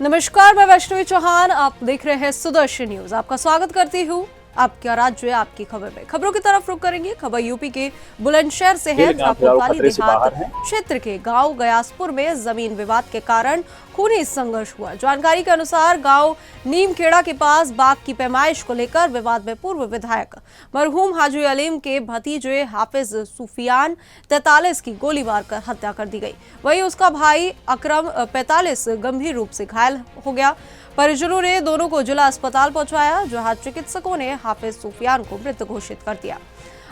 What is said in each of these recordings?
नमस्कार, मैं वैष्णवी चौहान। आप देख रहे हैं सुदर्शन न्यूज। आपका स्वागत करती हूँ आपका राज्य आपकी खबर में। खबरों की तरफ रुख करेंगे। खबर यूपी के बुलंदशहर से है, जहां कोतवाली देहात क्षेत्र के गांव गयासपुर में जमीन विवाद के कारण खूनी संघर्ष हुआ। जानकारी के अनुसार गांव नीमखेड़ा के पास बाग की पैमाइश को लेकर विवाद में पूर्व विधायक मरहूम हाजी अलीम के भतीजे हाफिज सुफियान 43 की गोली मारकर हत्या कर दी गई। वहीं उसका भाई अकरम 45 गंभीर रूप से घायल हो गया। परिजनों ने दोनों को जिला अस्पताल पहुंचाया, जहां चिकित्सकों ने हाफिज सुफियान को मृत घोषित कर दिया।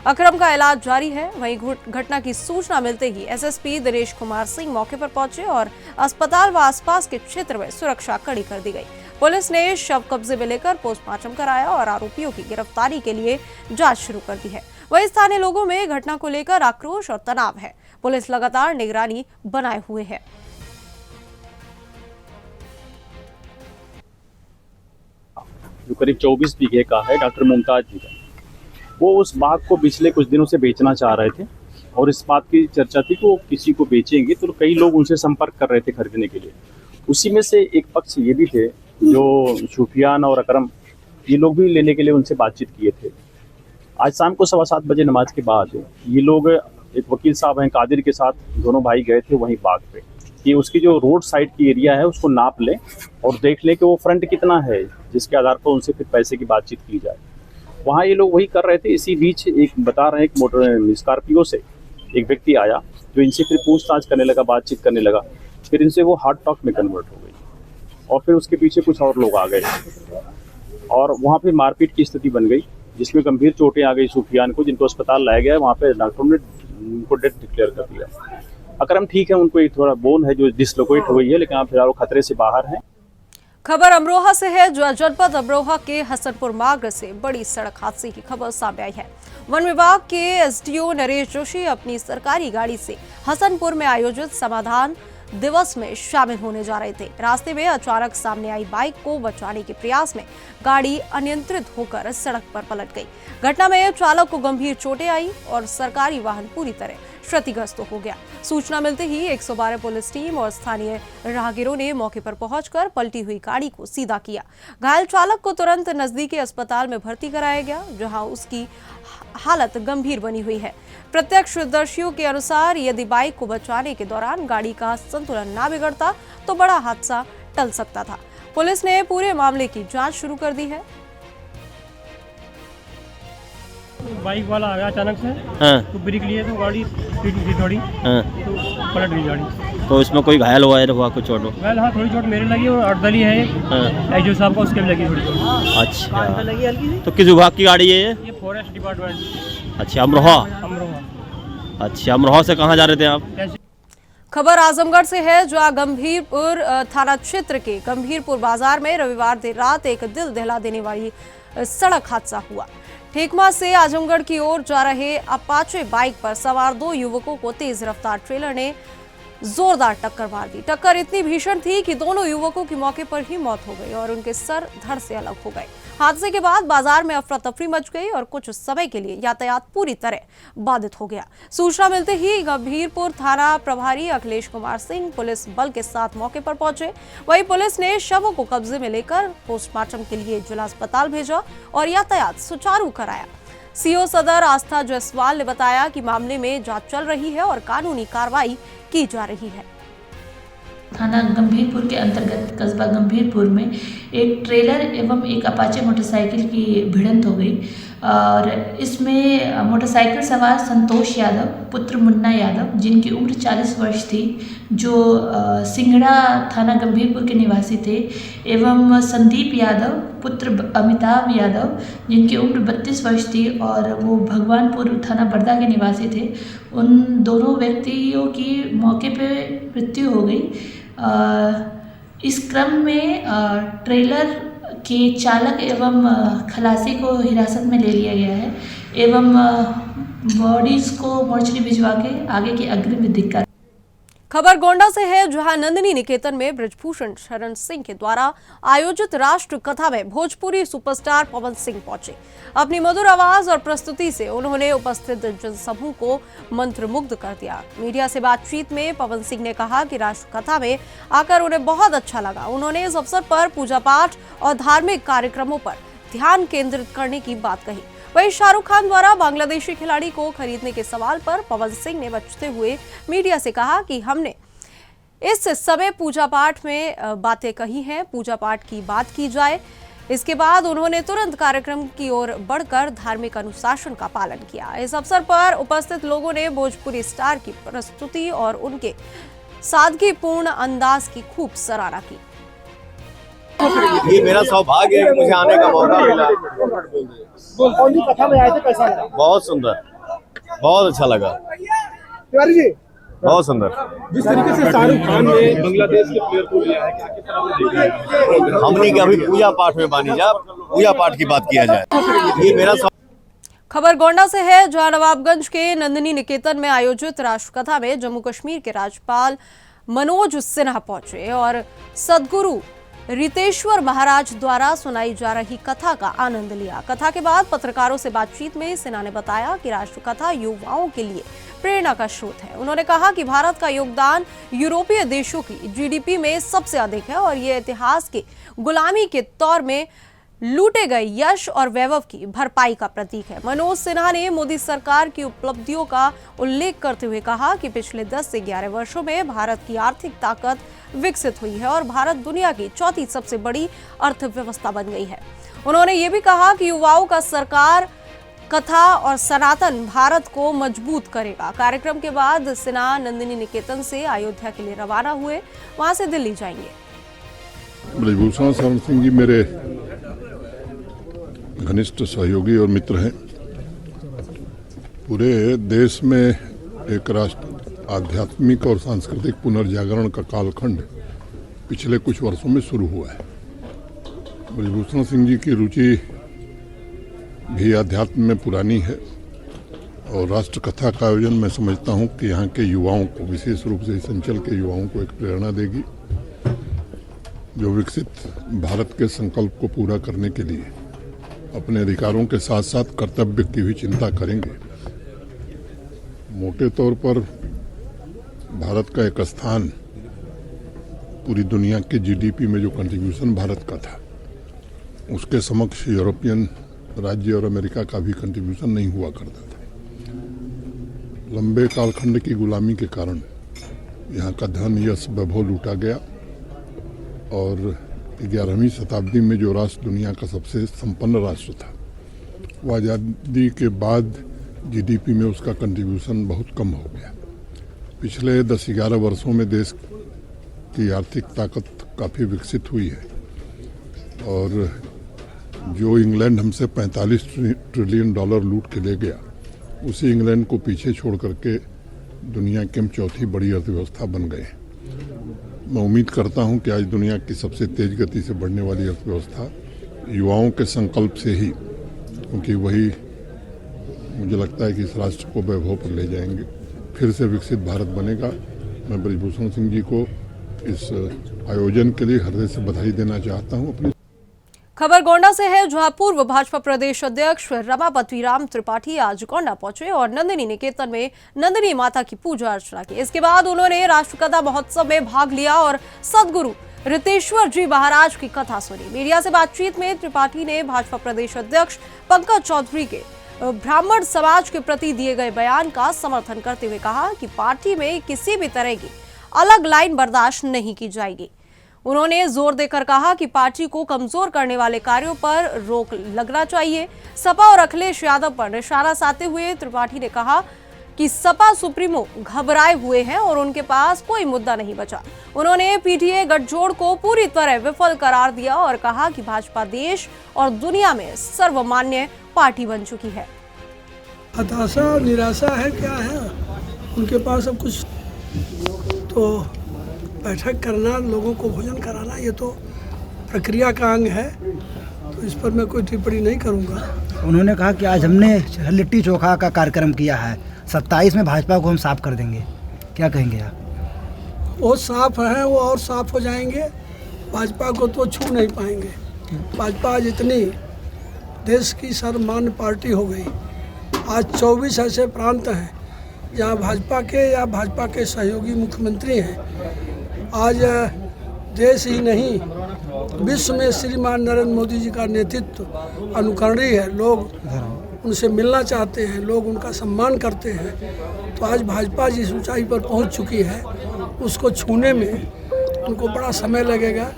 अकरम का इलाज जारी है। वहीं घटना की सूचना मिलते ही एसएसपी दिनेश कुमार सिंह मौके पर पहुंचे और अस्पताल व आसपास के क्षेत्र में सुरक्षा कड़ी कर दी गई। पुलिस ने शव कब्जे में लेकर पोस्टमार्टम कराया और आरोपियों की गिरफ्तारी के लिए जांच शुरू कर दी है। वहीं स्थानीय लोगों में घटना को लेकर आक्रोश और तनाव है। पुलिस लगातार निगरानी बनाए हुए है। जो करीब 24 बीघे का है डॉक्टर मुमताज जी का, वो उस बाग को पिछले कुछ दिनों से बेचना चाह रहे थे और इस बात की चर्चा थी कि वो किसी को बेचेंगे, तो कई लोग उनसे संपर्क कर रहे थे खरीदने के लिए। उसी में से एक पक्ष ये भी थे जो सुफियान और अकरम, ये लोग भी लेने के लिए उनसे बातचीत किए थे। आज शाम को 7:15 बजे नमाज के बाद ये लोग, एक वकील साहब हैं कादिर के साथ, दोनों भाई गए थे वहीं बाग पे कि उसकी जो रोड साइड की एरिया है उसको नाप लें और देख लें कि वो फ्रंट कितना है, जिसके आधार पर उनसे फिर पैसे की बातचीत की जाए। वहाँ ये लोग वही कर रहे थे। इसी बीच एक बता रहे हैं, एक मोटर स्कॉर्पियो से एक व्यक्ति आया जो इनसे फिर पूछताछ करने लगा, बातचीत करने लगा। फिर इनसे वो हार्ट टॉक में कन्वर्ट हो गई और फिर उसके पीछे कुछ और लोग आ गए और वहाँ पे मारपीट की स्थिति बन गई, जिसमें गंभीर चोटें आ गई सुफियान को, जिनको अस्पताल लाया गया। वहाँ पे डॉक्टरों ने उनको डेथ डिक्लेयर कर दिया। अकरम ठीक है, उनको एक थोड़ा बोन है जो डिसलोकेट हो गई है, लेकिन आप फिलहाल वो खतरे से बाहर हैं। खबर अमरोहा से है, जो जनपद अमरोहा के हसनपुर मार्ग से बड़ी सड़क हादसे की खबर सामने आई है। वन विभाग के एसडीओ नरेश जोशी अपनी सरकारी गाड़ी से हसनपुर में आयोजित समाधान दिवस में शामिल होने जा रहे थे। रास्ते में अचानक सामने आई बाइक को बचाने के प्रयास में गाड़ी अनियंत्रित होकर सड़क पर पलट गई। घटना में चालक को गंभीर चोटें आई और सरकारी वाहन पूरी तरह क्षतिग्रस्त हो गया। सूचना मिलते ही 112 पुलिस टीम और स्थानीय राहगीरों ने मौके पर पहुंचकर पलटी हुई गाड़ी को सीधा किया। घायल चालक को तुरंत नजदीकी अस्पताल में भर्ती कराया गया, जहां उसकी हालत गंभीर बनी हुई है। प्रत्यक्षदर्शियों के अनुसार यदि बाइक को बचाने के दौरान गाड़ी का संतुलन ना बिगड़ता तो बड़ा हादसा टल सकता था। पुलिस ने पूरे मामले की जांच शुरू कर दी है। बाइक वाला आ गया अचानक से, तो ब्रेक लिए तो गाड़ी स्पीड थी थोड़ी, तो पलट गई गाड़ी। तो इसमें कोई घायल हुआ कुछ चोट? वेल हाँ, थोड़ी चोट मेरे लगी और अर्दली है एसडीओ साहब को, उसके भी लगी थोड़ी चोट। अच्छा, तो किस विभाग की गाड़ी है ये फॉरेस्ट डिपार्टमेंट। अच्छा, अमरोहा। अच्छा, अमरोहा से कहाँ जा रहे थे आप? खबर आजमगढ़ से है, जो गंभीरपुर थाना क्षेत्र के गंभीरपुर बाजार में रविवार देर रात एक दिल दहला देने वाली सड़क हादसा हुआ। ठेकमा से आजमगढ़ की ओर जा रहे अपाचे बाइक पर सवार 2 युवकों को तेज रफ्तार ट्रेलर ने जोरदार टक्कर मार दी। टक्कर इतनी भीषण थी कि दोनों युवकों की मौके पर ही मौत हो गई और उनके सर धड़ से अलग हो गए। हादसे के बाद बाजार में अफरा तफरी मच गई और कुछ समय के लिए यातायात पूरी तरह बाधित हो गया। सूचना मिलते ही गंभीरपुर थाना प्रभारी अखिलेश कुमार सिंह पुलिस बल के साथ मौके पर पहुंचे। वहीं पुलिस ने शवों को कब्जे में लेकर पोस्टमार्टम के लिए जिला अस्पताल भेजा और यातायात सुचारू कराया। सीओ सदर आस्था जायसवाल ने बताया कि मामले में जांच चल रही है और कानूनी कार्रवाई की जा रही है। थाना गंभीरपुर के अंतर्गत कस्बा गंभीरपुर में एक ट्रेलर एवं एक अपाचे मोटरसाइकिल की भिड़ंत हो गई और इसमें मोटरसाइकिल सवार संतोष यादव पुत्र मुन्ना यादव, जिनकी उम्र 40 वर्ष थी, जो सिंगड़ा थाना गंभीरपुर के निवासी थे, एवं संदीप यादव पुत्र अमिताभ यादव, जिनकी उम्र 32 वर्ष थी और वो भगवानपुर थाना बड़दा के निवासी थे। उन दोनों व्यक्तियों की मौके पे मृत्यु हो गई। इस क्रम में ट्रेलर के चालक एवं खलासी को हिरासत में ले लिया गया है एवं बॉडीज को मोर्चरी भिजवा के आगे की अग्रिम विधि कार्य। खबर गोंडा से है, जहां नंदिनी निकेतन में ब्रजभूषण शरण सिंह के द्वारा आयोजित राष्ट्र कथा में भोजपुरी सुपरस्टार पवन सिंह पहुंचे। अपनी मधुर आवाज और प्रस्तुति से उन्होंने उपस्थित जनसमूह को मंत्रमुग्ध कर दिया। मीडिया से बातचीत में पवन सिंह ने कहा कि राष्ट्र कथा में आकर उन्हें बहुत अच्छा लगा। उन्होंने इस अवसर पर पूजा पाठ और धार्मिक कार्यक्रमों पर ध्यान केंद्रित करने की बात कही। वहीं शाहरुख खान द्वारा बांग्लादेशी खिलाड़ी को खरीदने के सवाल पर पवन सिंह ने बचते हुए मीडिया से कहा कि हमने इस समय पूजा पाठ में बातें कही हैं, पूजा पाठ की बात की जाए। इसके बाद उन्होंने तुरंत कार्यक्रम की ओर बढ़कर धार्मिक अनुशासन का पालन किया। इस अवसर पर उपस्थित लोगों ने भोजपुरी स्टार की प्रस्तुति और उनके सादगीपूर्ण अंदाज की खूब सराहना की। ये मेरा सौभाग्य है कि मुझे आने का मौका मिला। कथा में आए थे, कैसा लगा? बहुत सुंदर, बहुत अच्छा लगा, तिवारी जी बहुत सुंदर। जिस तरीके से शाहरुख खान ने बांग्लादेश के प्लेयर को लिया है, हमने के अभी पूजा पाठ में बानी जा, पूजा पाठ की बात किया जाए। ये मेरा खबर गोंडा से है, जहां नवाबगंज के नंदिनी निकेतन में आयोजित राष्ट्रकथा में जम्मू कश्मीर के राज्यपाल मनोज सिन्हा पहुंचे और सदगुरु रितेश्वर महाराज द्वारा सुनाई जा रही कथा का आनंद लिया। कथा के बाद पत्रकारों से बातचीत में सिन्हा ने बताया कि राष्ट्रकथा युवाओं के लिए प्रेरणा का स्रोत है। उन्होंने कहा कि भारत का योगदान यूरोपीय देशों की जीडीपी में सबसे अधिक है और ये इतिहास के गुलामी के तौर में लूटे गए यश और वैभव की भरपाई का प्रतीक है। मनोज सिन्हा ने मोदी सरकार की उपलब्धियों का उल्लेख करते हुए कहा कि पिछले 10 से 11 वर्षों में भारत की आर्थिक ताकत विकसित हुई है और भारत दुनिया की चौथी सबसे बड़ी अर्थव्यवस्था बन गई है। उन्होंने ये भी कहा कि युवाओं का सरकार कथा और सनातन भारत को मजबूत करेगा। कार्यक्रम के बाद सिन्हा नंदिनी निकेतन से अयोध्या के लिए रवाना हुए, वहां से दिल्ली जाएंगे। ब्रजभूषण शरण सिंह जी मेरे घनिष्ठ सहयोगी और मित्र हैं। पूरे देश में एक राष्ट्र आध्यात्मिक और सांस्कृतिक पुनर्जागरण का कालखंड पिछले कुछ वर्षों में शुरू हुआ है। ब्रजभूषण सिंह जी की रुचि भी अध्यात्म में पुरानी है और राष्ट्र कथा का आयोजन मैं समझता हूं कि यहाँ के युवाओं को, विशेष रूप से इस अंचल के युवाओं को एक प्रेरणा देगी, जो विकसित भारत के संकल्प को पूरा करने के लिए अपने अधिकारों के साथ साथ कर्तव्य की भी चिंता करेंगे। मोटे तौर पर भारत का एक स्थान पूरी दुनिया के जीडीपी में जो कंट्रीब्यूशन भारत का था, उसके समक्ष यूरोपियन राज्य और अमेरिका का भी कंट्रीब्यूशन नहीं हुआ करता था। लंबे कालखंड की गुलामी के कारण यहाँ का धन, यश, वैभव लूटा गया और 11वीं शताब्दी में जो राष्ट्र दुनिया का सबसे संपन्न राष्ट्र था, वो आज़ादी के बाद जीडीपी में उसका कंट्रीब्यूशन बहुत कम हो गया। पिछले 10-11 वर्षों में देश की आर्थिक ताकत काफ़ी विकसित हुई है और जो इंग्लैंड हमसे 45 ट्रिलियन डॉलर लूट के ले गया, उसी इंग्लैंड को पीछे छोड़ करके दुनिया की हम चौथी बड़ी अर्थव्यवस्था बन गए। मैं उम्मीद करता हूं कि आज दुनिया की सबसे तेज गति से बढ़ने वाली अर्थव्यवस्था युवाओं के संकल्प से ही, क्योंकि वही मुझे लगता है कि इस राष्ट्र को वैभव पर ले जाएंगे, फिर से विकसित भारत बनेगा। मैं ब्रजभूषण सिंह जी को इस आयोजन के लिए हृदय से बधाई देना चाहता हूं। खबर गोंडा से है, जहां पूर्व भाजपा प्रदेश अध्यक्ष रमापति राम त्रिपाठी आज गोंडा पहुंचे और नंदिनी निकेतन में नंदिनी माता की पूजा अर्चना की। इसके बाद उन्होंने राष्ट्रकथा महोत्सव में भाग लिया और सदगुरु रितेश्वर जी महाराज की कथा सुनी। मीडिया से बातचीत में त्रिपाठी ने भाजपा प्रदेश अध्यक्ष पंकज चौधरी के ब्राह्मण समाज के प्रति दिए गए बयान का समर्थन करते हुए कहा कि पार्टी में किसी भी तरह की अलग लाइन बर्दाश्त नहीं की जाएगी। उन्होंने जोर देकर कहा कि पार्टी को कमजोर करने वाले कार्यों पर रोक लगना चाहिए। सपा और अखिलेश यादव पर निशाना साधते हुए त्रिपाठी ने कहा कि सपा सुप्रीमो घबराए हुए हैं और उनके पास कोई मुद्दा नहीं बचा। उन्होंने पीटीए गठजोड़ को पूरी तरह विफल करार दिया और कहा कि भाजपा देश और दुनिया में सर्वमान्य पार्टी बन चुकी है। हताशा और निराशा है, क्या है उनके पास सब कुछ, तो बैठक करना, लोगों को भोजन कराना, ये तो प्रक्रिया का अंग है, तो इस पर मैं कोई टिप्पणी नहीं करूंगा। उन्होंने कहा कि आज हमने लिट्टी चोखा का कार्यक्रम किया है, 27 में भाजपा को हम साफ कर देंगे, क्या कहेंगे आप? वो साफ हैं, वो और साफ हो जाएंगे। भाजपा को तो छू नहीं पाएंगे। भाजपा आज इतनी देश की सर्वमान्य पार्टी हो गई। आज 24 ऐसे प्रांत हैं जहाँ भाजपा के या भाजपा के सहयोगी मुख्यमंत्री हैं। आज देश ही नहीं, विश्व में श्रीमान नरेंद्र मोदी जी का नेतृत्व अनुकरणीय है। लोग उनसे मिलना चाहते हैं, लोग उनका सम्मान करते हैं। तो आज भाजपा जिस ऊंचाई पर पहुंच चुकी है, उसको छूने में उनको बड़ा समय लगेगा।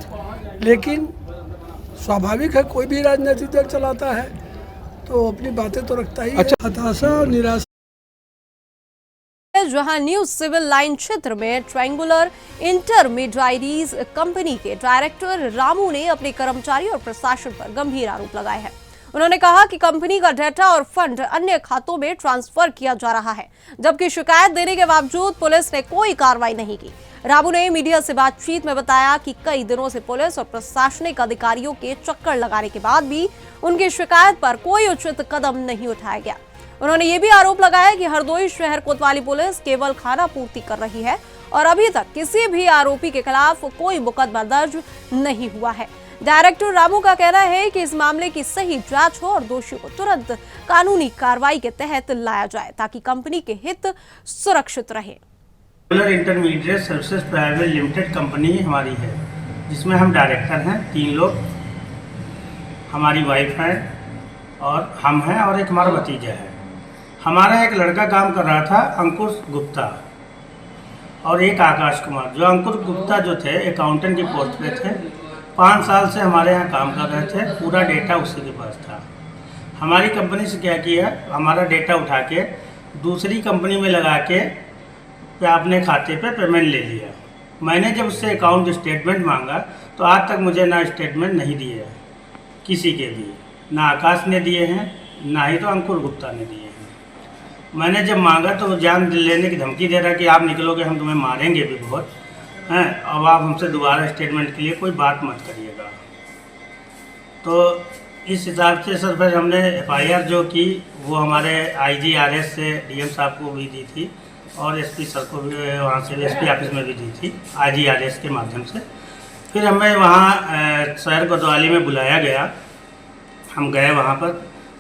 लेकिन स्वाभाविक है, कोई भी राजनीतिक दल चलाता है तो अपनी बातें तो रखता ही है। हताशा और निराशा जहां न्यू सिविल लाइन क्षेत्र में ट्रायंगुलर इंटरमीडिएरीज कंपनी के डायरेक्टर रामू ने अपने कर्मचारी और प्रशासन पर गंभीर आरोप लगाए हैं। उन्होंने कहा कि कंपनी का डेटा और फंड अन्य खातों में ट्रांसफर किया जा रहा है, जबकि शिकायत देने के बावजूद पुलिस ने कोई कार्रवाई नहीं की। रामू ने मीडिया से बातचीत में बताया कि कई दिनों से पुलिस और प्रशासनिक अधिकारियों के चक्कर लगाने के बाद भी उनकी शिकायत पर कोई उचित कदम नहीं उठाया गया। उन्होंने ये भी आरोप लगाया कि हरदोई शहर कोतवाली पुलिस केवल खाना पूर्ति कर रही है और अभी तक किसी भी आरोपी के खिलाफ कोई मुकदमा दर्ज नहीं हुआ है। डायरेक्टर रामू का कहना है कि इस मामले की सही जांच हो और दोषियों को तुरंत कानूनी कार्रवाई के तहत लाया जाए ताकि कंपनी के हित सुरक्षित रहे। Intermediate services private limited company हमारी है, जिसमें हम डायरेक्टर हैं, 3 लोग, हमारी वाइफ है और हम हैं और एक हमारा भतीजा है। हमारा एक लड़का काम कर रहा था, अंकुश गुप्ता, और एक आकाश कुमार। जो अंकुश गुप्ता जो थे अकाउंटेंट की पोस्ट पे थे, 5 साल से हमारे यहाँ काम कर रहे थे। पूरा डेटा उसी के पास था। हमारी कंपनी से क्या किया, हमारा डेटा उठा के दूसरी कंपनी में लगा के अपने खाते पे पेमेंट ले लिया। मैंने जब उससे अकाउंट स्टेटमेंट मांगा तो आज तक मुझे ना स्टेटमेंट नहीं दिए है, किसी के भी, ना आकाश ने दिए हैं, ना ही तो अंकुर गुप्ता ने दिए हैं। मैंने जब मांगा तो जान लेने की धमकी दे रहा कि आप निकलोगे हम तुम्हें मारेंगे भी बहुत हैं, अब आप हमसे दोबारा स्टेटमेंट के लिए कोई बात मत करिएगा। तो इस हिसाब से सर फिर हमने FIR जो की वो हमारे IGRS से DM साहब को भी दी थी और SP सर को भी वहाँ से SP ऑफिस में भी दी थी IGRS के माध्यम से। फिर हमें वहाँ शहर कोतवाली में बुलाया गया। हम गए वहाँ पर,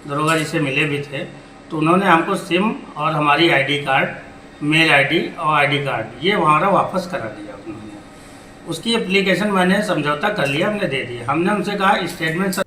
दरोगा जी से मिले भी थे, तो उन्होंने हमको सिम और हमारी ID कार्ड, मेल ID और ID कार्ड ये हमारा वापस करा दिया उन्होंने। उसकी एप्लीकेशन मैंने समझौता कर लिया, हमने दे दिया। हमने उनसे कहा स्टेटमेंट।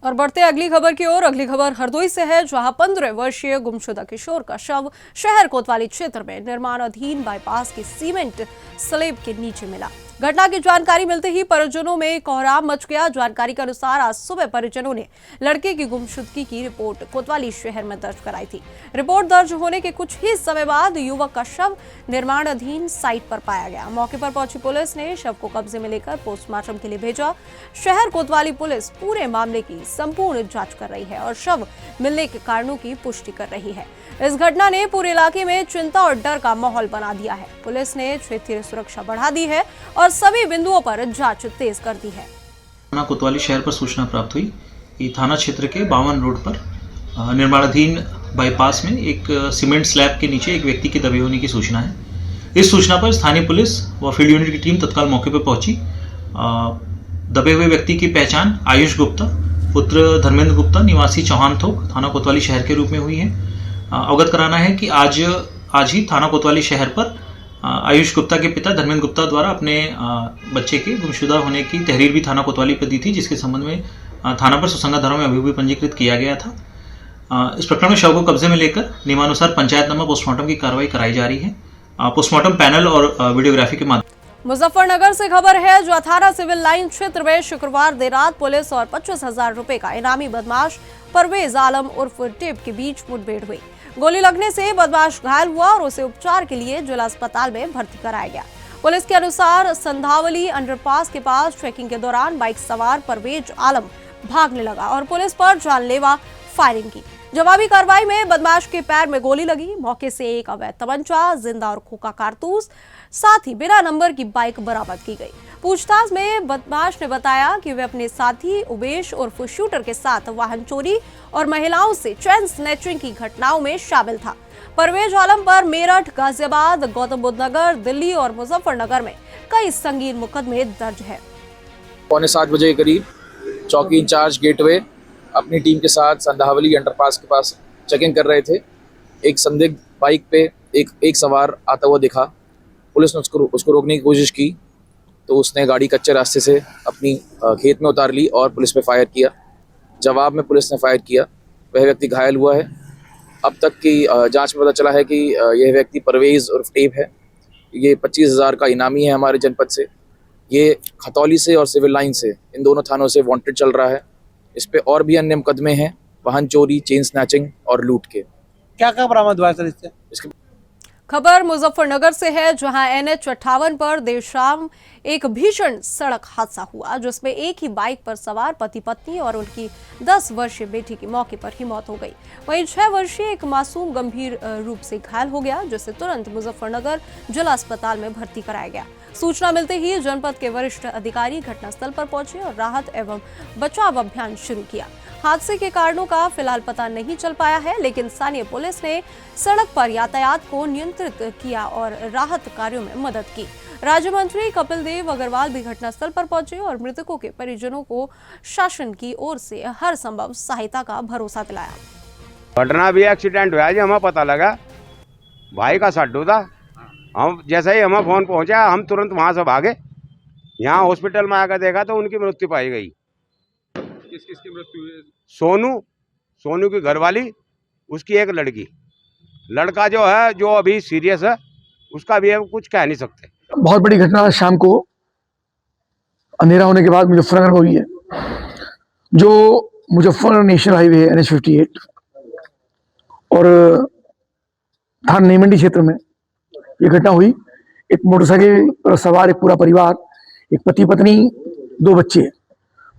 और बढ़ते अगली खबर की ओर। अगली खबर हरदोई से है, जहां 15 वर्षीय गुमशुदा किशोर का शव शहर कोतवाली क्षेत्र में निर्माणाधीन बाईपास की सीमेंट स्लैब के नीचे मिला। घटना की जानकारी मिलते ही परिजनों में कोहराम मच गया। जानकारी के अनुसार आज सुबह परिजनों ने लड़के की गुमशुदगी की रिपोर्ट कोतवाली शहर में दर्ज कराई थी। रिपोर्ट दर्ज होने के कुछ ही समय बाद युवक का शव निर्माणाधीन साइट पर पाया गया। मौके पर पहुंची पुलिस ने शव को कब्जे में लेकर पोस्टमार्टम के लिए भेजा। शहर कोतवाली पुलिस पूरे मामले की संपूर्ण जांच कर रही है और शव मिलने के कारणों की पुष्टि कर रही है। इस घटना ने पूरे इलाके में चिंता और डर का माहौल बना दिया है। पुलिस ने क्षेत्रीय सुरक्षा बढ़ा दी है और सभी बिंदुओं पर जांच तेज कर दी है। थाना कोतवाली शहर पर सूचना प्राप्त हुई कि थाना क्षेत्र के 52 रोड पर निर्माणाधीन बाईपास में एक सीमेंट स्लैब के नीचे एक व्यक्ति के दबे होने की सूचना है। इस सूचना पर स्थानीय पुलिस व फील्ड यूनिट की टीम तत्काल मौके पर पहुंची। दबे हुए व्यक्ति की पहचान आयुष गुप्ता पुत्र धर्मेंद्र गुप्ता निवासी चौहान थोक थाना कोतवाली शहर के रूप में हुई है। अवगत कराना है कि आज ही थाना कोतवाली शहर पर आयुष गुप्ता के पिता धर्मेंद्र गुप्ता द्वारा अपने बच्चे के गुमशुदा होने की तहरीर भी थाना कोतवाली पर दी थी, जिसके संबंध में थाना पर सुसंगत धाराओं में अभियोग पंजीकृत किया गया था। इस प्रकरण में शव को कब्जे में लेकर नियमानुसार पंचायतनामा पोस्टमार्टम की कार्रवाई कराई जा रही है। पोस्टमार्टम पैनल और वीडियोग्राफी के माध्यम। मुजफ्फरनगर से खबर है, जो थाना सिविल लाइन क्षेत्र में शुक्रवार देर रात पुलिस और 25,000 रुपए का इनामी बदमाश परवेज आलम उर्फ टेप के बीच मुठभेड़ हुई। गोली लगने से बदमाश घायल हुआ और उसे उपचार के लिए जिला अस्पताल में भर्ती कराया गया। पुलिस के अनुसार संधावली अंडरपास के पास चेकिंग के दौरान बाइक सवार परवेज आलम भागने लगा और पुलिस पर जानलेवा फायरिंग की। जवाबी कार्रवाई में बदमाश के पैर में गोली लगी। मौके से एक अवैध तमंचा, जिंदा और खोखा कारतूस, साथ ही बिना नंबर की बाइक बरामद की गई। पूछताछ में बदमाश ने बताया कि वे अपने साथी उबेश उर्फ शूटर के साथ वाहन चोरी और महिलाओं से चैन स्नैचिंग की घटनाओं में शामिल था। परवेज आलम पर मेरठ, गाजियाबाद, गौतम बुद्ध नगर, दिल्ली और मुजफ्फरनगर में कई संगीन मुकदमे दर्ज है। 7:15 बजे के करीब चौकी इंचार्ज गेटवे अपनी टीम के साथ संधावली अंडरपास के पास चेकिंग कर रहे थे। एक संदिग्ध बाइक पे एक सवार आता हुआ दिखा। पुलिस ने उसको रोकने की कोशिश की तो उसने गाड़ी कच्चे रास्ते से अपनी खेत में उतार ली और पुलिस पे फायर किया। जवाब में पुलिस ने फायर किया। वह व्यक्ति घायल हुआ है। अब तक की जांच में पता चला है कि यह व्यक्ति परवेज उर्फ टेप है। ये 25,000 का इनामी है हमारे जनपद से। ये खतौली से और सिविल लाइन से इन दोनों थानों से वांटेड चल रहा है। इस पे और भी अन्य मुकदमे हैं, वाहन चोरी, चेन स्नैचिंग और लूट के। क्या क्या बरामद हुआ सर इससे? खबर मुजफ्फरनगर से है, जहां NH 58 पर देर शाम एक भीषण सड़क हादसा हुआ, जिसमें एक ही बाइक पर सवार पति पत्नी और उनकी 10 वर्षीय बेटी की मौके पर ही मौत हो गई। वहीं 6 वर्षीय एक मासूम गंभीर रूप से घायल हो गया, जिसे तुरंत मुजफ्फरनगर जिला अस्पताल में भर्ती कराया गया। सूचना मिलते ही जनपद के वरिष्ठ अधिकारी घटनास्थल पर पहुंचे और राहत एवं बचाव अभियान शुरू किया। हादसे के कारणों का फिलहाल पता नहीं चल पाया है, लेकिन स्थानीय पुलिस ने सड़क पर यातायात को नियंत्रित किया और राहत कार्यों में मदद की। राज्य मंत्री कपिल देव अग्रवाल भी घटनास्थल पर पहुंचे और मृतकों के परिजनों को शासन की ओर से हर संभव सहायता का भरोसा दिलाया। घटना भी एक्सीडेंट हुआ, हमें पता लगा भाई का सड्डू था। हम जैसे ही हमें फोन पहुंचा, हम तुरंत वहां से भागे। यहाँ हॉस्पिटल में आकर देखा तो उनकी मृत्यु पाई गई। किसकी मृत्यु हुई? सोनू की घरवाली, उसकी एक लड़की। लड़का जो है, जो अभी सीरियस है, उसका भी कुछ कह नहीं सकते। बहुत बड़ी घटना शाम को अंधेरा होने के बाद मुजफ्फरनगर में हुई है। जो मुजफ्फर नेशनल हाईवे है NH 58 और थाना नई मंडी क्षेत्र में ये घटना हुई। एक मोटरसाइकिल पर सवार एक पूरा परिवार, एक पति पत्नी, 2 बच्चे,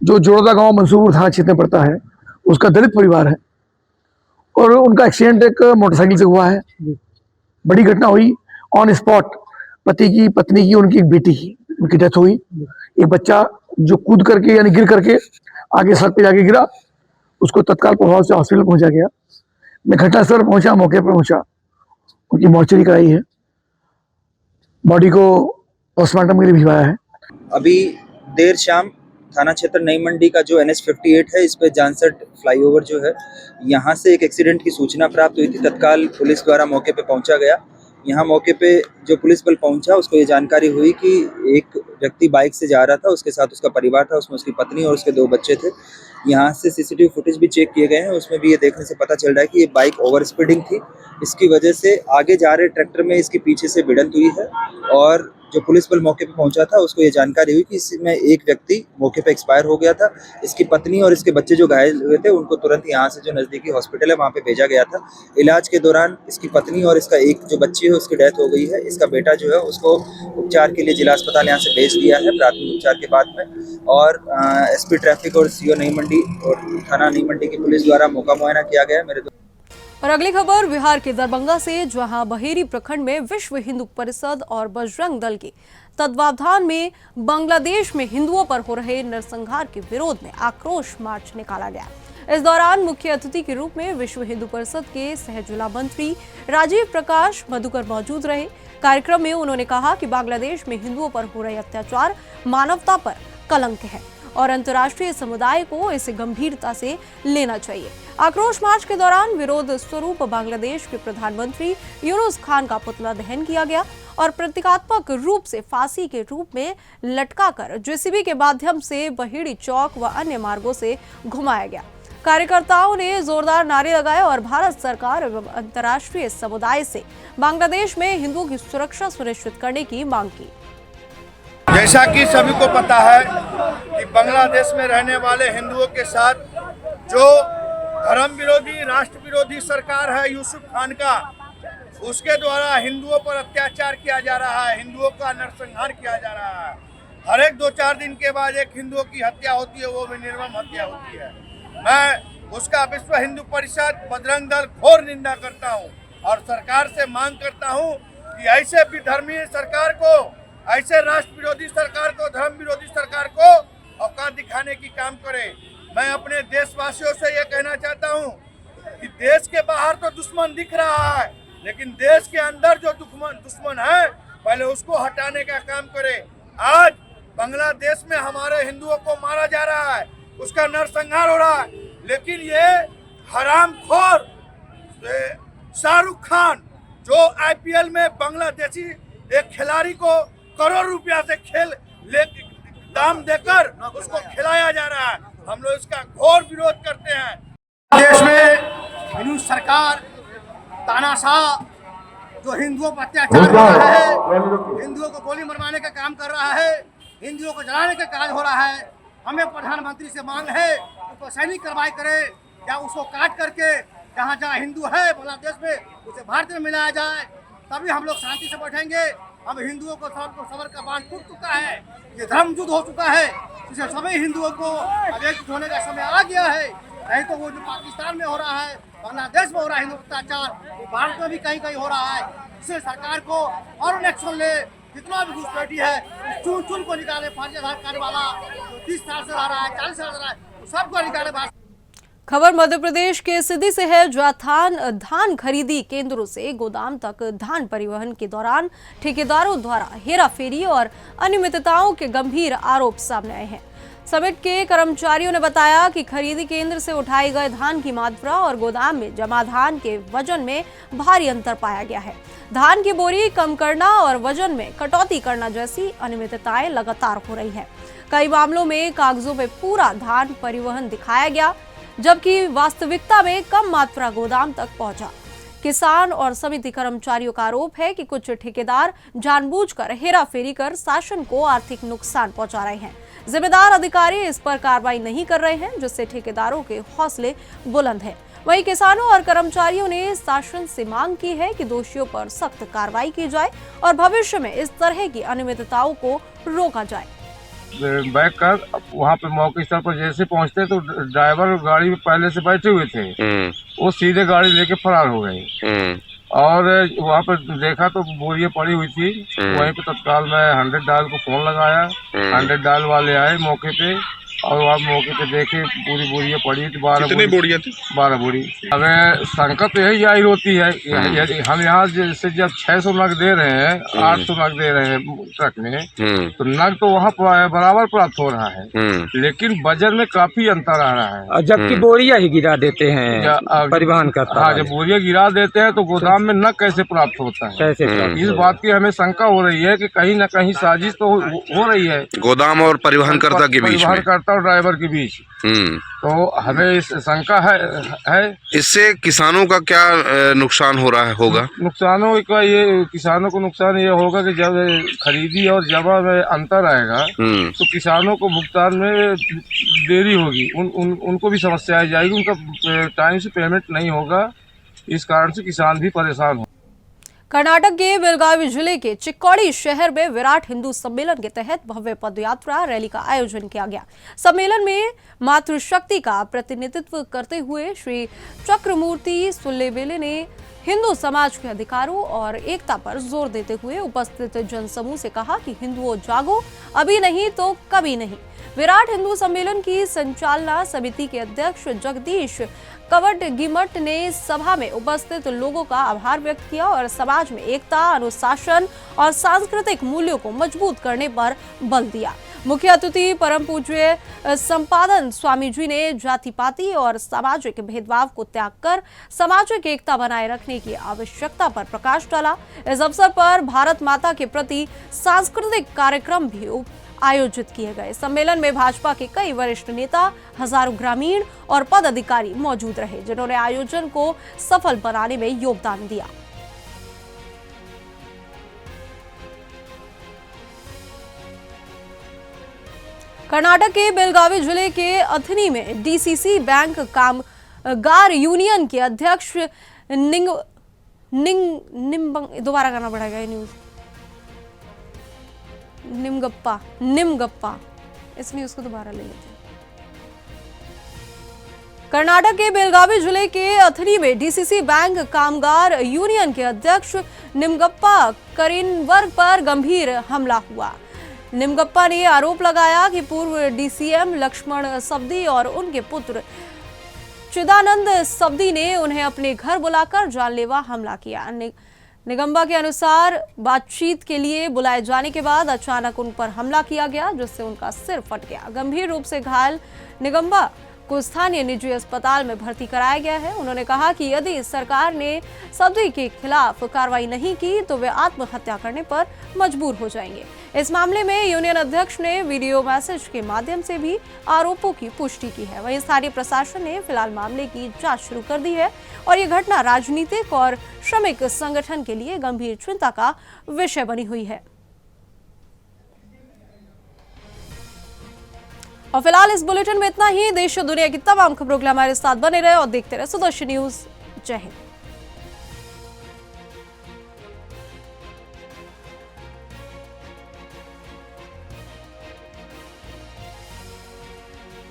जो जोड़दा गांव मंसूरपुर थाना क्षेत्र में पड़ता है, उसका दलित परिवार है और उनका एक्सीडेंट एक मोटरसाइकिल से हुआ है। बड़ी घटना हुई। ऑन स्पॉट पति की, पत्नी की, उनकी एक बेटी की, उनकी डेथ हुई। एक बच्चा जो कूद करके यानी गिर करके आगे सड़क पे जाके गिरा, उसको तत्काल प्रभाव से हॉस्पिटल पहुंचा गया। मैं घटनास्थल पर पहुंचा, मौके पर पहुंचा, उनकी मॉर्चरी कराई है, बॉडी को पोस्टमार्टम के लिए भिजवाया है। अभी देर शाम थाना क्षेत्र नई मंडी का जो NH 58 है, इस पे जानसठ फ्लाईओवर जो है, यहाँ से एक एक्सीडेंट की सूचना प्राप्त हुई थी। तत्काल पुलिस द्वारा मौके पे पहुंचा गया। यहाँ मौके पे जो पुलिस बल पहुंचा, उसको ये जानकारी हुई कि एक व्यक्ति बाइक से जा रहा था, उसके साथ उसका परिवार था, उसमें उसकी पत्नी और उसके 2 बच्चे थे। यहाँ से CCTV फुटेज भी चेक किए गए हैं, उसमें भी ये देखने से पता चल रहा है कि ये बाइक ओवर स्पीडिंग थी। इसकी वजह से आगे जा रहे ट्रैक्टर में इसके पीछे से भिड़ंत हुई है और जो पुलिस बल मौके पे पहुंचा था, उसको ये जानकारी हुई कि इसमें एक व्यक्ति मौके पे एक्सपायर हो गया था। इसकी पत्नी और इसके बच्चे जो घायल हुए थे, उनको तुरंत यहाँ से जो नज़दीकी हॉस्पिटल है वहाँ पे भेजा गया था। इलाज के दौरान इसकी पत्नी और इसका एक जो बच्ची है उसकी डेथ हो गई है। इसका बेटा जो है उसको उपचार के लिए जिला अस्पताल यहाँ से भेज दिया है प्राथमिक उपचार के बाद में। और SP ट्रैफिक और CO नई मंडी और थाना नई मंडी की पुलिस द्वारा मौका मुआयना किया गया है। और अगली खबर बिहार के दरभंगा से, जहां बहेरी प्रखंड में विश्व हिंदू परिषद और बजरंग दल के तत्वावधान में बांग्लादेश में हिंदुओं पर हो रहे नरसंहार के विरोध में आक्रोश मार्च निकाला गया। इस दौरान मुख्य अतिथि के रूप में विश्व हिंदू परिषद के सहजिला मंत्री राजीव प्रकाश मधुकर मौजूद रहे। कार्यक्रम में उन्होंने कहा कि बांग्लादेश में हिंदुओं पर हो रहे अत्याचार मानवता पर कलंक है और अंतर्राष्ट्रीय समुदाय को इसे गंभीरता से लेना चाहिए। आक्रोश मार्च के दौरान विरोध स्वरूप बांग्लादेश के प्रधानमंत्री यूनुस खान का पुतला दहन किया गया और प्रतीकात्मक रूप से फांसी के रूप में लटकाकर JCB के माध्यम से बहेड़ी चौक व अन्य मार्गों से घुमाया गया। कार्यकर्ताओं ने जोरदार नारे लगाए और भारत सरकार एवं अंतर्राष्ट्रीय समुदाय से बांग्लादेश में हिंदुओं की सुरक्षा सुनिश्चित करने की मांग की। जैसा कि सभी को पता है कि बांग्लादेश में रहने वाले हिंदुओं के साथ जो धर्म विरोधी, राष्ट्र विरोधी सरकार है यूसुफ खान का, उसके द्वारा हिंदुओं पर अत्याचार किया जा रहा है, हिंदुओं का नरसंहार किया जा रहा है। हर एक 2-4 दिन के बाद एक हिंदुओं की हत्या होती है, वो भी निर्मम हत्या होती है। मैं उसका विश्व हिंदू परिषद, बजरंग दल घोर निंदा करता हूँ और सरकार से मांग करता हूँ कि ऐसे विधर्मी सरकार को, ऐसे राष्ट्र विरोधी सरकार को, धर्म विरोधी सरकार को औकात दिखाने की काम करे। मैं अपने देशवासियों से ये कहना चाहता हूँ कि देश के बाहर तो दुश्मन दिख रहा है, लेकिन देश के अंदर जो दुश्मन है पहले उसको हटाने का काम करे। आज बांग्लादेश में हमारे हिंदुओं को मारा जा रहा है, उसका नरसंहार हो रहा है, लेकिन ये हरामखोर शाहरुख खान जो आईपीएल में बांग्लादेशी एक खिलाड़ी को करोड़ रुपया से दाम देकर उसको खिलाया जा रहा है, हम लोग इसका घोर विरोध करते हैं। देश में हिंदू सरकार तानाशाह जो हिंदुओं पर अत्याचार कर रहा है, हिंदुओं को गोली मरवाने का काम कर रहा है, हिंदुओं को जलाने का कार्य हो रहा है। हमें प्रधानमंत्री से मांग है उसको सैनिक कार्रवाई करे या उसको काट करके जहाँ जहाँ हिंदू है बांग्लादेश में उसे भारत में मिलाया जाए, तभी हम लोग शांति से बैठेंगे। अब हिंदुओं को सबर का बांध टूट चुका है, ये धर्म युद्ध हो चुका है, इससे सभी हिंदुओं को अब एकजुट होने का समय आ गया है। नहीं तो वो जो पाकिस्तान में हो रहा है, बांग्लादेश में हो रहा है हिंदू अत्याचार, वो भारत में भी कहीं कहीं हो रहा है। इससे सरकार को और एक्शन ले, जितना भी घुसपैठी है चुन चुन को निकाले, फांसी आधार कार्ड वाला जो 30 साल से रह रहा है, 40 साल से रह रहा है, सबको निकाले। खबर मध्य प्रदेश के सिद्धि से है, जहाँ धान खरीदी केंद्रों से गोदाम तक धान परिवहन के दौरान ठेकेदारों द्वारा हेराफेरी और अनियमितताओं के गंभीर आरोप सामने आए हैं। समिट के कर्मचारियों ने बताया कि खरीदी केंद्र से उठाए गए धान की मात्रा और गोदाम में जमा धान के वजन में भारी अंतर पाया गया है। धान की बोरी कम करना और वजन में कटौती करना जैसी अनियमितताएं लगातार हो रही है। कई मामलों में कागजों में पूरा धान परिवहन दिखाया गया, जबकि वास्तविकता में कम मात्रा गोदाम तक पहुंचा। किसान और समिति कर्मचारियों का आरोप है कि कुछ ठेकेदार जानबूझकर हेराफेरी कर शासन को आर्थिक नुकसान पहुंचा रहे हैं। जिम्मेदार अधिकारी इस पर कार्रवाई नहीं कर रहे हैं, जिससे ठेकेदारों के हौसले बुलंद हैं। वहीं किसानों और कर्मचारियों ने शासन से मांग की है कि दोषियों पर सख्त कार्रवाई की जाए और भविष्य में इस तरह की अनियमितताओं को रोका जाए। बैक कर वहाँ पे मौके स्थल पर जैसे पहुँचते तो ड्राइवर गाड़ी में पहले से बैठे हुए थे, वो सीधे गाड़ी लेके फरार हो गए और वहाँ पर देखा तो बोरियां पड़ी हुई थी। वहीं पे तत्काल मैं 100 डायल को फोन लगाया, 100 डायल वाले आए मौके पे और वहाँ मौके पे देखे पूरी बोरियां पड़ी थी। 12 बोरियां थी, 12 बोरी। हमें शंका तो यही आई होती है, हम यहाँ जैसे जब 600 नग दे रहे हैं, 800 नग दे रहे हैं ट्रक में, तो नग तो वहाँ बराबर प्राप्त हो रहा है, लेकिन वजन में काफी अंतर आ रहा है। जबकि बोरियां ही गिरा देते हैं परिवहन करता। हाँ, जब बोरियां गिरा देते हैं तो गोदाम में नग कैसे प्राप्त होता है? इस बात की हमें शंका हो रही है कि कहीं न कहीं साजिश तो हो रही है गोदाम और परिवहनकर्ता के बीच में, और ड्राइवर के बीच। तो हमें इस शंका है। इससे किसानों का क्या नुकसान हो रहा है होगा? किसानों को नुकसान ये होगा कि जब खरीदी और जमा में अंतर आएगा तो किसानों को भुगतान में देरी होगी, उनको भी समस्या आ जाएगी, उनका टाइम से पेमेंट नहीं होगा, इस कारण से किसान भी परेशान हो। कर्नाटक के बेलगावी जिले के चिक्कोड़ी शहर में विराट हिंदू सम्मेलन के तहत भव्य पदयात्रा रैली का आयोजन किया गया। सम्मेलन में मातृशक्ति का प्रतिनिधित्व करते हुए श्री चक्रमूर्ति सुल्लेबेले ने हिंदू समाज के अधिकारों और एकता पर जोर देते हुए उपस्थित जनसमूह से कहा कि हिंदुओं जागो, अभी नहीं तो कभी नहीं। विराट हिंदू सम्मेलन की संचालना समिति के अध्यक्ष जगदीश कवडगिमठ ने सभा में उपस्थित लोगों का आभार व्यक्त किया और समाज में एकता, अनुशासन और सांस्कृतिक मूल्यों को मजबूत करने पर बल दिया। मुख्य अतिथि परम पूज्य संपादन स्वामी जी ने जाति पाति और सामाजिक भेदभाव को त्याग कर सामाजिक एकता बनाए रखने की आवश्यकता पर प्रकाश डाला। इस अवसर पर भारत माता के प्रति सांस्कृतिक कार्यक्रम भी आयोजित किए गए। सम्मेलन में भाजपा के कई वरिष्ठ नेता, हजारों ग्रामीण और पदाधिकारी मौजूद रहे, जिन्होंने आयोजन को सफल बनाने में योगदान दिया। कर्नाटक के बेलगावी जिले के अथनी में डीसीसी बैंक कामगार यूनियन के अध्यक्ष दोबारा करना पड़ेगा ये न्यूज निमगप्पा इस न्यूज को दोबारा ले लेते हैं। कर्नाटक के बेलगावी जिले के अथनी में डीसीसी बैंक कामगार यूनियन के अध्यक्ष निमगप्पा करीनवर्ग पर गंभीर हमला हुआ। निमगप्पा ने आरोप लगाया कि पूर्व डीसीएम लक्ष्मण सबदी और उनके पुत्र चिदानंद सब्दी ने उन्हें अपने घर बुलाकर जानलेवा हमला किया। निगंबा के अनुसार बातचीत के लिए बुलाए जाने के बाद अचानक उन पर हमला किया गया, जिससे उनका सिर फट गया। गंभीर रूप से घायल निगंबा को स्थानीय निजी अस्पताल में भर्ती कराया गया है। उन्होंने कहा कि यदि सरकार ने सब्दी के खिलाफ कार्रवाई नहीं की तो वे आत्महत्या करने पर मजबूर हो जाएंगे। इस मामले में यूनियन अध्यक्ष ने वीडियो मैसेज के माध्यम से भी आरोपों की पुष्टि की है। वहीं स्थानीय प्रशासन ने फिलहाल मामले की जांच शुरू कर दी है और ये घटना राजनीतिक और श्रमिक संगठन के लिए गंभीर चिंता का विषय बनी हुई है। और फिलहाल इस बुलेटिन में इतना ही। देश और दुनिया की तमाम खबरों के लिए हमारे साथ बने रहे और देखते रहे सुदर्शन न्यूज। जय हिंद।